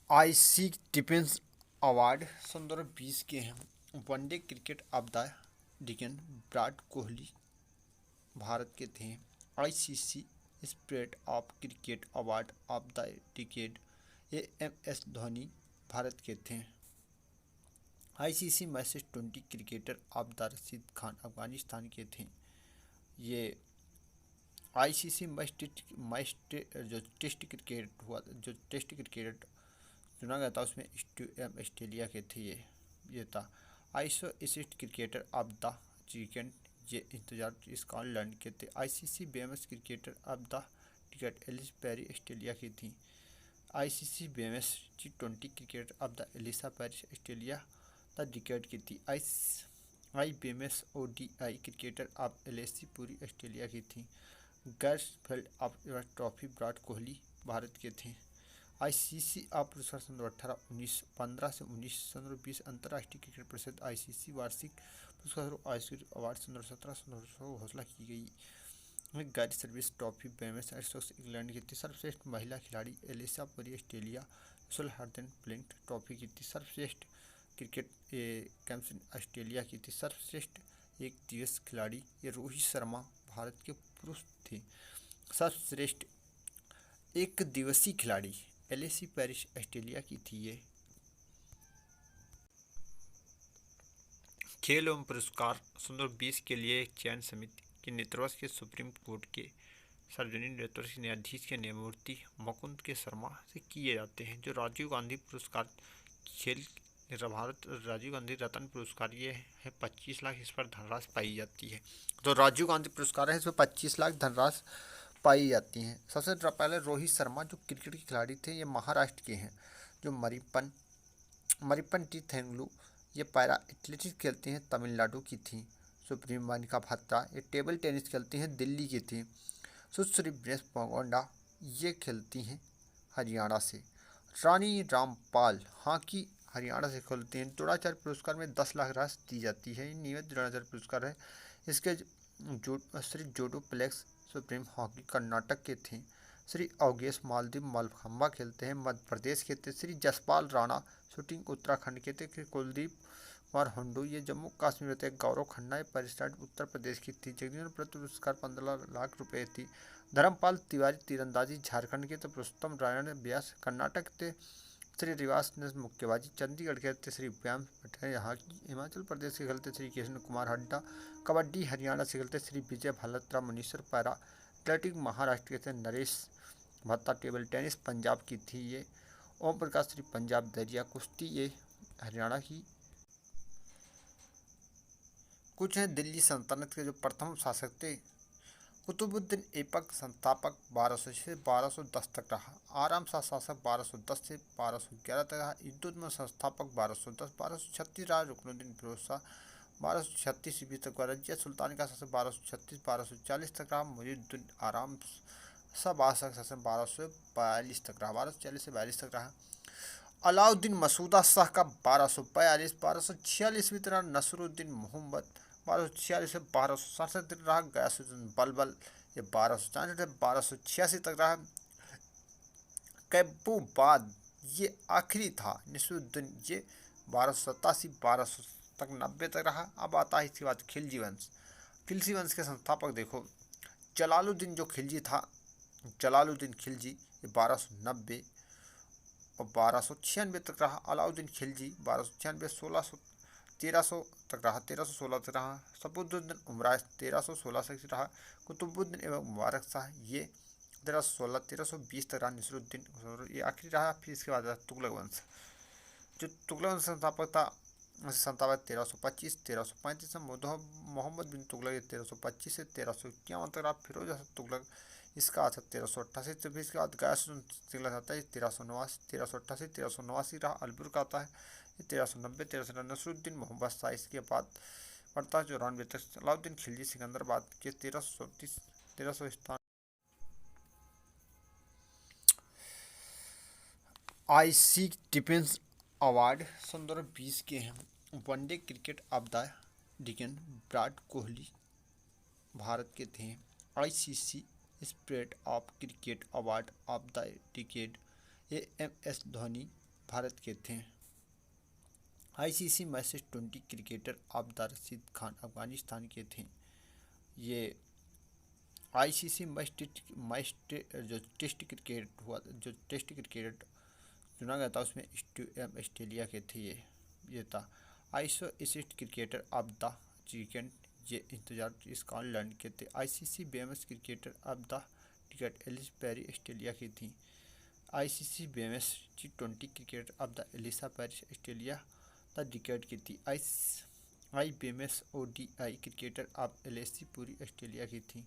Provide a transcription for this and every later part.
IC defence award 2020 के हैं। One day cricket of the decade Virat Kohli Bharat के थे। ICC spirit of cricket award of the decade MS Dhoni Bharat के थे। ICC matches 20 cricketer of the Rashid Khan Afghanistan के थे। ये आईसीसी जो टेस्ट क्रिकेट हुआ, जो टेस्ट क्रिकेट चुना गया था उसमें ऑस्ट्रेलिया के थे। ये था ICC associate cricketer of the weekend, ये इंतजार स्कॉटलैंड के थे। ICC women's cricketer of the ticket Ellyse Perry Australia की थी। ICC women's T20 cricketer of the Ellyse Perry's Australia the decade की थी। I women's ODI cricketer of LAC Perry Australia की थी। Garfield of trophy Virat Kohli Bharat के थे। ICC आप पुरस्कार 2018-19 15 से 19 2020 अंतर्राष्ट्रीय क्रिकेट परिषद आईसीसी वार्षिक पुरस्कार आईसीसी अवार्ड 2017 घोषणा की गई। गैरी सर्विस ट्रॉफी बेमस इंग्लैंड की थी। सर्वश्रेष्ठ महिला खिलाड़ी एलिसा पुरी ऑस्ट्रेलिया। विशल हार्दन प्लेंट ट्रॉफी की थी। सर्वश्रेष्ठ क्रिकेट कैम्पसन ऑस्ट्रेलिया की थी। सर्वश्रेष्ठ एक दिवस खिलाड़ी ये रोहित शर्मा भारत के पुरुष थे। सर्वश्रेष्ठ एक दिवसीय खिलाड़ी एलएसी पेरिस ऑस्ट्रेलिया की थी। ये खेल एवं पुरस्कार 2020 के लिए चयन समिति के नेतृत्व के सुप्रीम कोर्ट के सार्वजनिक नेतृत्व के न्यायाधीश के न्यायमूर्ति मुकुंद के शर्मा से किए जाते हैं। जो राजीव गांधी पुरस्कार खेल भारत राजीव गांधी रत्न पुरस्कार ये है 25 लाख, इस पर धनराशि पाई जाती है। तो राजीव गांधी पुरस्कार है इसमें 25 लाख धनराशि पाई जाती हैं। सबसे पहले रोहित शर्मा जो क्रिकेट के खिलाड़ी थे, ये महाराष्ट्र के हैं। जो मरिपन टी थेंगलू ये पैरा एथलेटिक्स खेलती हैं, तमिलनाडु की थी। सुप्रीम मानिका भत्ता ये टेबल टेनिस खेलती हैं, दिल्ली की थी। सुश्री ब्रेस पगोंडा ये खेलती हैं हरियाणा से। रानी रामपाल हॉकी हरियाणा से खेलती हैं। द्रोणाचार्य पुरस्कार में 10 लाख राशि दी जाती है। नियमित द्रोणाचार्य पुरस्कार है। इसके श्री जोडो प्लेक्स सुप्रीम हॉकी कर्नाटक के थे। श्री अवगेश मालदीव मलखंबा खेलते हैं, मध्य प्रदेश के थे। श्री जसपाल राणा शूटिंग उत्तराखंड के थे। कुलदीप कुमार हुंडू ये जम्मू कश्मीर थे। गौरव खन्ना परिस्टार्ट उत्तर प्रदेश की थी। जगदीश पुरस्कार 15 लाख रुपए थी। धर्मपाल तिवारी तीरंदाजी झारखंड के थे। पुरुषोत्तम नारायण व्यास कर्नाटक थे। श्री रिवास ने मुक्केबाजी चंडीगढ़ के थे। श्री व्याम पटेल यहाँ की हिमाचल प्रदेश के खेलते। श्री कृष्ण कुमार हड्डा कबड्डी हरियाणा से खेलते। श्री विजय भल्लत्रा मनीश्वर पैरा एथलेटिक महाराष्ट्र के थे। नरेश भत्ता टेबल टेनिस पंजाब की थी। ये ओम प्रकाश श्री पंजाब दरिया कुश्ती ये हरियाणा की। कुछ हैं दिल्ली सल्तनत के जो प्रथम शासक थे। कुतुबुद्दीन ऐबक संस्थापक 1200 से 1210 तक रहा। आराम शाह शासक 1210 से 1211 तक रहा। इद्दुद्दीन संस्थापक 1210 1236 रहा। रुकनुद्दीन फिरोज शाह 1236 ईस्वी तक। रजिया सुल्तान का शासक 1236 1240 तक रहा। मुइजुद्दीन आराम शाह बादशाह का शासन 1242 तक रहा। 1240 से 42 तक रहा। अलाउद्दीन मसूदा शाह का 1242 1246 ईस्वी तक रहा। नसरुद्दीन मोहम्मद 1246 से 1267 तक रहा। गयासुद्दीन बलबल ये 1264 से 1286 तक रहा। कैबूबाद ये आखिरी था। नसरुद्दीन ये 1287 1200 तक 90 तक रहा। अब आता है इसके बाद खिलजी वंश। खिलजी वंश के संस्थापक देखो, जलालुद्दीन जो खिलजी था, जलालुद्दीन खिलजी ये 1290 और 1296 तक रहा। अलाउद्दीन खिलजी 1296 1300 तक रहा। 1316 तक रहा। सफुद्दीन उमराव 1316 से रहा। कुतुबुद्दीन एवं मुबारक शाह ये 1316 1320 तक रहा। नसरुद्दीन ये आखिरी रहा। फिर इसके बाद तुगलक वंश। जो तुगलक वंश संस्थापक था संस्थापक 1325 1335 से मोहम्मद बिन तुगलक 1325 से 1351 तक रहा। फिरोज हसन तुगलक इसका आता 1388 से। फिर इसके बाद गयासुद्दीन आता है 1388 1389 रहा। अलबुर का आता है 1390 1390। नसरुद्दीन मोहम्मद शाह इसके बाद पड़ता है 94 तक। अलाउद्दीन खिलजी सिकंदराबाद के 1300 स्थान। आईसी डिफेंस अवार्ड 2020 के हैं। One day cricket of the decade Virat Kohli Bharat के थे। ICC spirit of cricket award of the decade MS Dhoni Bharat के थे। आईसीसी मैच टेस्ट क्रिकेटर आबदार रशीद खान अफगानिस्तान के थे। ये आईसीसी जो टेस्ट क्रिकेट हुआ, जो टेस्ट क्रिकेट चुना गया था उसमें ऑस्ट्रेलिया के थे। ये था। ICC associate cricketer of the weekend, ये इंतजार स्कॉटलैंड के थे। ICC women's cricketer of the ticket Ellyse Perry Australia की थी। ICC women's T20 cricketer of the Ellyse Perry's Australia the decade की थी। I women's ODI cricketer of LAC Perry Australia की थी।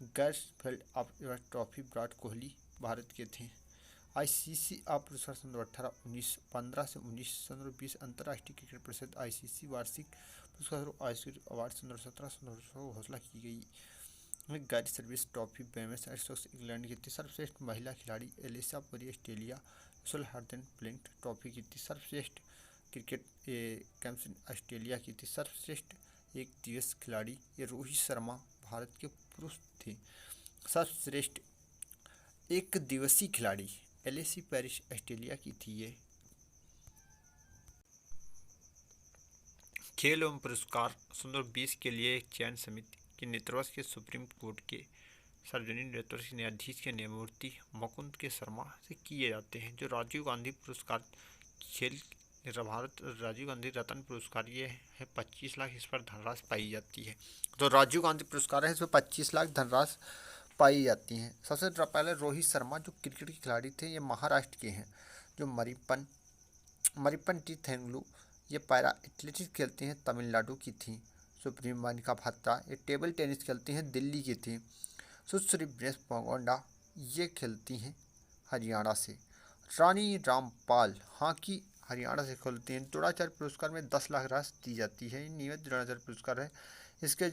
Garfield of trophy Virat Kohli Bharat के थे। ICC आप पुरस्कार 2018-19, 15 से 19, 20 अंतर्राष्ट्रीय क्रिकेट परिषद आईसीसी वार्षिक पुरस्कार आईसीसी अवार्ड 17 घोषणा की गई। गैरी सर्विस ट्रॉफी बेमस इंग्लैंड की थी। सर्वश्रेष्ठ महिला खिलाड़ी एलिसा पुरी ऑस्ट्रेलिया। विशल हार्दन प्लेंट ट्रॉफी की थी। सर्वश्रेष्ठ क्रिकेट कैम्पसन ऑस्ट्रेलिया की थी। सर्वश्रेष्ठ एक दिवस खिलाड़ी ये रोहित शर्मा भारत के पुरुष थे। सर्वश्रेष्ठ एक दिवसीय खिलाड़ी एलिसी पेरिस ऑस्ट्रेलिया की थी। ये खेल एवं पुरस्कार 2020 के लिए चयन समिति के नेतृत्व के सुप्रीम कोर्ट के सार्वजनिक नेतृत्व के न्यायाधीश के न्यायमूर्ति मुकुंद के शर्मा से किए जाते हैं। जो राजीव गांधी पुरस्कार खेल भारत राजीव गांधी रत्न पुरस्कार ये है 25 लाख, इस पर धनराशि पाई जाती है। तो राजीव गांधी पुरस्कार है इसमें 25 लाख धनराशि पाई जाती हैं। सबसे पहले रोहित शर्मा जो क्रिकेट के खिलाड़ी थे, ये महाराष्ट्र के हैं। जो मरिप्पन टी थेंगलू ये पैरा एथलेटिक्स खेलती हैं, तमिलनाडु की थी। सुप्रीम मानिका भात्रा ये टेबल टेनिस खेलती हैं, दिल्ली की थी। सुश्री ब्रेस पोंगोंडा ये खेलती हैं हरियाणा से। रानी रामपाल हॉकी हरियाणा से खेलती हैं। द्रोणाचार्य पुरस्कार में 10 लाख राशि दी जाती है। नियमित द्रोणाचार्य पुरस्कार है। इसके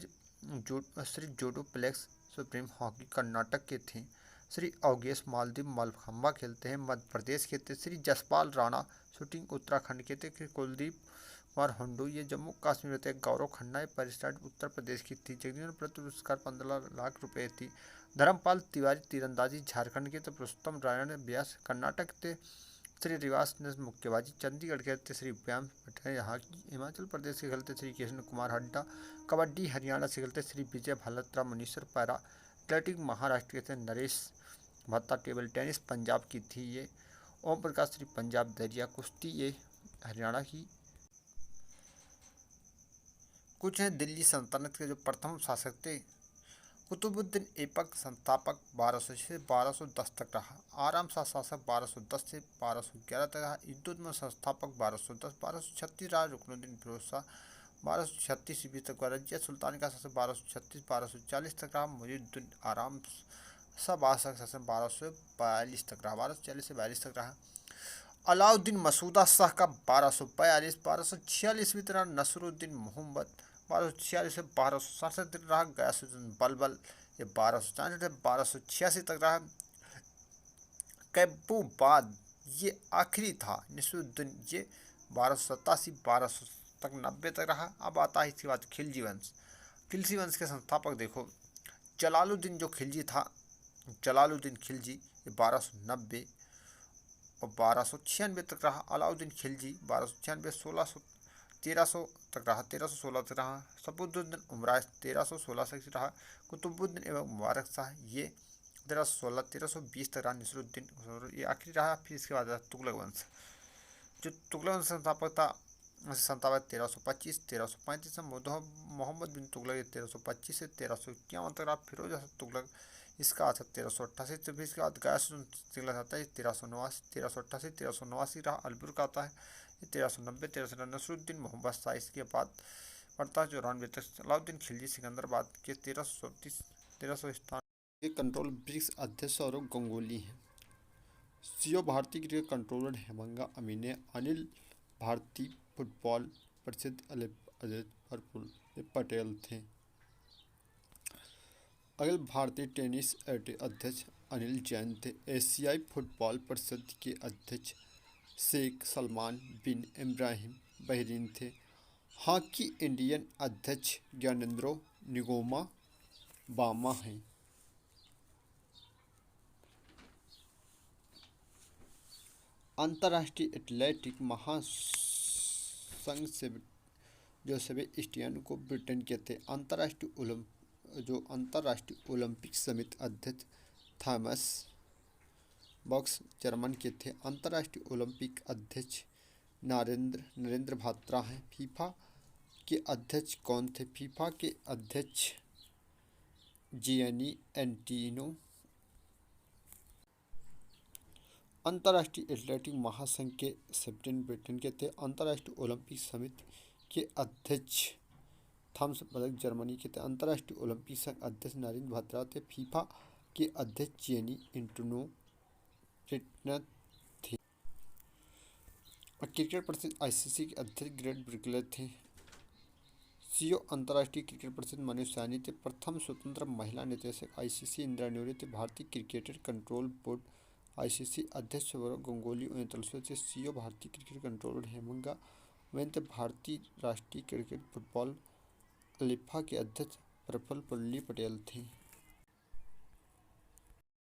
श्री जोडो प्लेक्स सुप्रीम हॉकी कर्नाटक के थे। श्री अवगेश मालदीव मलखम्बा खेलते हैं, मध्य प्रदेश के थे। श्री जसपाल राणा शूटिंग उत्तराखंड के थे। कुलदीप कुमार हुंडू ये जम्मू कश्मीर में थे। गौरव खन्ना ये परिस्टार्ट उत्तर प्रदेश की थी। जगदीश पुरस्कार 15 लाख रुपए थी। धर्मपाल तिवारी तीरंदाजी झारखंड के थे। पुरुषोत्तम नारायण व्यास कर्नाटक थे। श्री रिवास ने मुक्केबाजी चंडीगढ़ के थे। श्री व्यायाम यहाँ की हिमाचल प्रदेश के खेलते। श्री कृष्ण कुमार हड्डा कबड्डी हरियाणा से खेलते। श्री विजय भल्लत्रा मुनीश्वर पैरा एथलेटिक महाराष्ट्र के थे। नरेश भत्ता टेबल टेनिस पंजाब की थी। ये ओम प्रकाश श्री पंजाब दरिया कुश्ती ये हरियाणा की। कुछ हैं दिल्ली सल्तनत के जो प्रथम शासक थे। कुतुबुद्दीन ऐबक संस्थापक 1200 से 1210 तक रहा। आराम शाह शासक 1210 से 1211 तक रहा। इद्दुद्दीन संस्थापक 1210, 1236 रहा। रुकनुद्दीन फिरोज शाह 1236 ईस्वी तक। रजिया सुल्तान का शासक 1236 1240 तक रहा। मुइजुद्दीन आराम शाह बादशाह शासक 1242 तक रहा, 1240 से 42 तक रहा। अलाउद्दीन मसूदा शाह का 1242 1246 ईस्वी तक रहा। नसरुद्दीन मोहम्मद 1246 से 1267 तक रहा। गयासुद्दीन बलबल ये 1264 से 1286 तक रहा। कैबूबाद ये आखिरी था। नसरुद्दीन ये 1287 1200 तक 90 तक रहा। अब आता है इसके बाद खिलजी वंश। खिलजी वंश के संस्थापक देखो, जलालुद्दीन जो खिलजी था, जलालुद्दीन खिलजी ये 1290 और 1296 तक रहा। अलाउद्दीन खिलजी 1296 1300 तक रहा, 1316 तक रहा। सफुद्दीन उमराव 1316 तक रहा। कुतुबुद्दीन एवं मुबारक शाह ये 1316 1320 तक रहा। नसरुद्दीन ये आखिरी रहा। फिर इसके बाद तुगलक वंश। जो तुगलक वंश संस्थापक था संस्थापक 1325 1335 में मोहम्मद बिन तुगलक 1325 से 1351 तक रहा। फिरोज हसन तुगलक इसका आता 1388 से। फिर इसके बाद गयासुद्दीन सिंगला आता है 1388 1389 रहा। अलबुर का आता है 1390 1390। नसरुद्दीन मोहम्मद शाह इसके बाद पड़ता है 94 तक। अलाउद्दीन खिलजी सिकंदराबाद के 1300 स्थान के कंट्रोल ब्रिक्स अध्यक्ष सौरव गांगुली हैं। सीओ भारतीय क्रिकेट कंट्रोलर हेमंगा अमीने। अनिल भारतीय फुटबॉल परिषद अजय पटेल थे। अखिल भारतीय टेनिस अध्यक्ष अनिल जैन थे। एशियाई फुटबॉल परिषद के अध्यक्ष शेख सलमान बिन इब्राहिम बहरीन थे। हॉकी इंडियन अध्यक्ष ज्ञानेंद्रो निगोमा बामा हैं। अंतर्राष्ट्रीय एथलेटिक महासंघ से जो सेबेस्टियन को ब्रिटेन के थे। अंतर्राष्ट्रीय ओलंपिक समिति अध्यक्ष थॉमस बॉक्स जर्मन के थे। अंतर्राष्ट्रीय ओलंपिक अध्यक्ष नरेंद्र भात्रा हैं। फीफा के अध्यक्ष कौन थे? फीफा के अध्यक्ष जियानी एंटीनो। अंतर्राष्ट्रीय एथलेटिक महासंघ के सेबेस्टियन ब्रिटेन के थे। अंतर्राष्ट्रीय ओलंपिक समिति के अध्यक्ष थॉमस बॉक्स जर्मनी के थे। अंतर्राष्ट्रीय ओलंपिक संघ अध्यक्ष नरेंद्र भात्रा थे। फीफा के अध्यक्ष जियानी एंटीनो थे। क्रिकेट परिषद आईसीसी के अध्यक्ष ग्रेग ब्रिकले थे। सीईओ अंतर्राष्ट्रीय क्रिकेट परिषद मनोज सैनी थे। प्रथम स्वतंत्र महिला निदेशक आईसीसी इंदिरा न्यूरी थे। भारतीय क्रिकेट कंट्रोल बोर्ड आईसीसी अध्यक्ष सौरव गांगुली 19 थे। सीईओ भारतीय क्रिकेट कंट्रोल बोर्ड हेमंगा वैन थे। भारतीय राष्ट्रीय क्रिकेट फुटबॉल अलिफा के अध्यक्ष प्रफुल्ल पटेल थे।